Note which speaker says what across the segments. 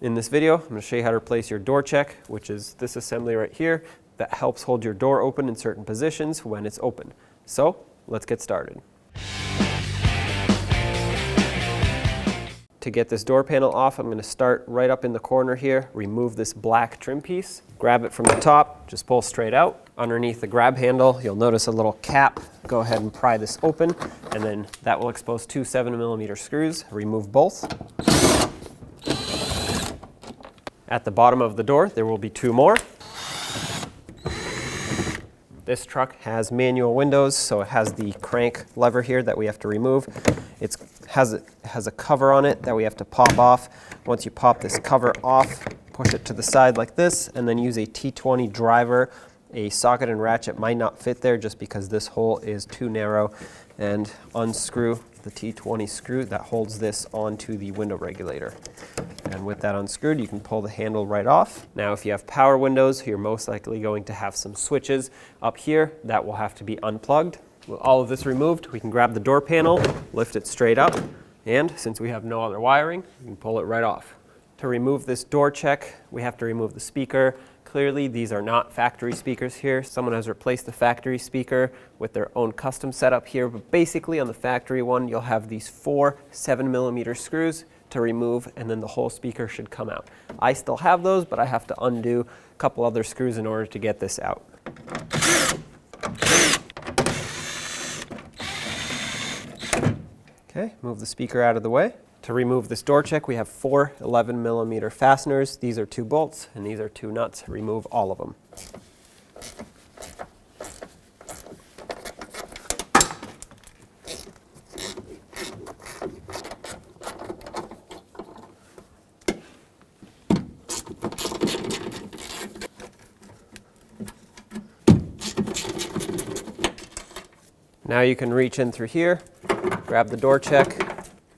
Speaker 1: In this video, I'm going to show you how to replace your door check, which is this assembly right here that helps hold your door open in certain positions when it's open. So let's get started. To get this door panel off, I'm going to start right up in the corner here, remove this black trim piece, grab it from the top, just pull straight out. Underneath the grab handle, you'll notice a little cap. Go ahead and pry this open, and then that will expose two 7mm screws. Remove both. At the bottom of the door, there will be two more. This truck has manual windows, so it has the crank lever here that we have to remove. It has a cover on it that we have to pop off. Once you pop this cover off, push it to the side like this, and then use a T20 Driver. A socket and ratchet might not fit there just because this hole is too narrow, and unscrew the T20 screw that holds this onto the window regulator. And with that unscrewed, you can pull the handle right off. Now, if you have power windows, you're most likely going to have some switches up here that will have to be unplugged. With all of this removed, we can grab the door panel, lift it straight up, and since we have no other wiring, you can pull it right off. To remove this door check, we have to remove the speaker. Clearly, these are not factory speakers here. Someone has replaced the factory speaker with their own custom setup here, but basically on the factory one, you'll have these four 7mm screws to remove, and then the whole speaker should come out. I still have those, but I have to undo a couple other screws in order to get this out. Okay, move the speaker out of the way. To remove this door check, we have four 11mm fasteners. These are 2 bolts, and these are 2 nuts. Remove all of them. Now you can reach in through here, grab the door check,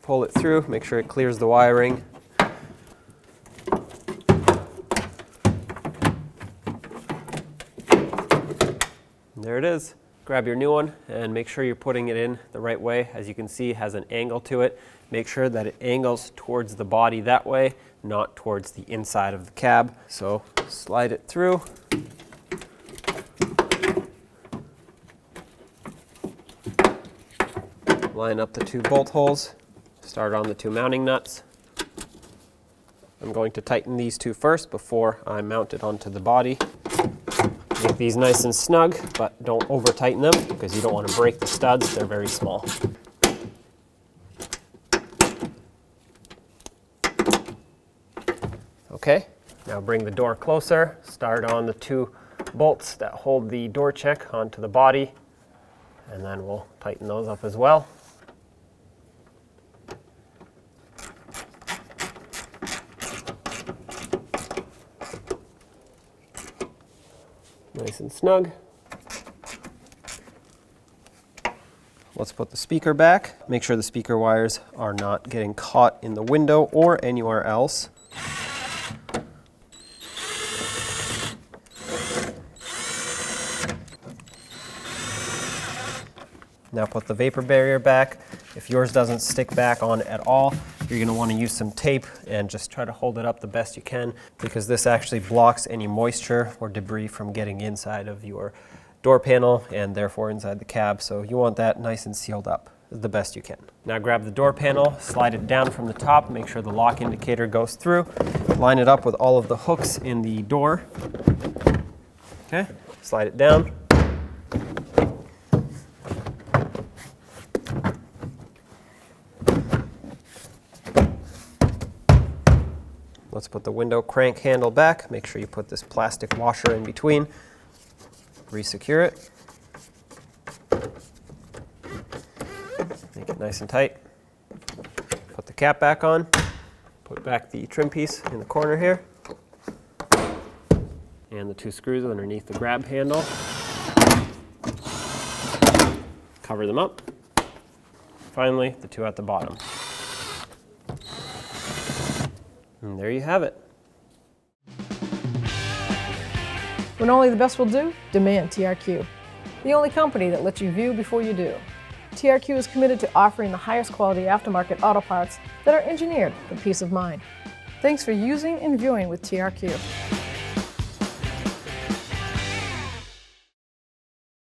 Speaker 1: pull it through, make sure it clears the wiring. And there it is. Grab your new one and make sure you're putting it in the right way. As you can see, it has an angle to it. Make sure that it angles towards the body that way, not towards the inside of the cab. So slide it through. Line up the 2 bolt holes. Start on the 2 mounting nuts. I'm going to tighten these 2 first before I mount it onto the body. Make these nice and snug, but don't over tighten them because you don't want to break the studs. They're very small. Okay, now bring the door closer. Start on the 2 bolts that hold the door check onto the body, and then we'll tighten those up as well. Nice and snug. Let's put the speaker back. Make sure the speaker wires are not getting caught in the window or anywhere else. Now put the vapor barrier back. If yours doesn't stick back on at all, you're going to want to use some tape and just try to hold it up the best you can, because this actually blocks any moisture or debris from getting inside of your door panel and therefore inside the cab. So you want that nice and sealed up the best you can. Now grab the door panel, slide it down from the top, make sure the lock indicator goes through, line it up with all of the hooks in the door. Okay, slide it down. Let's put the window crank handle back. Make sure you put this plastic washer in between. Re-secure it. Make it nice and tight. Put the cap back on. Put back the trim piece in the corner here. And the 2 screws underneath the grab handle. Cover them up. Finally, the 2 at the bottom. And there you have it.
Speaker 2: When only the best will do, demand TRQ. The only company that lets you view before you do. TRQ is committed to offering the highest quality aftermarket auto parts that are engineered for peace of mind. Thanks for using and viewing with TRQ.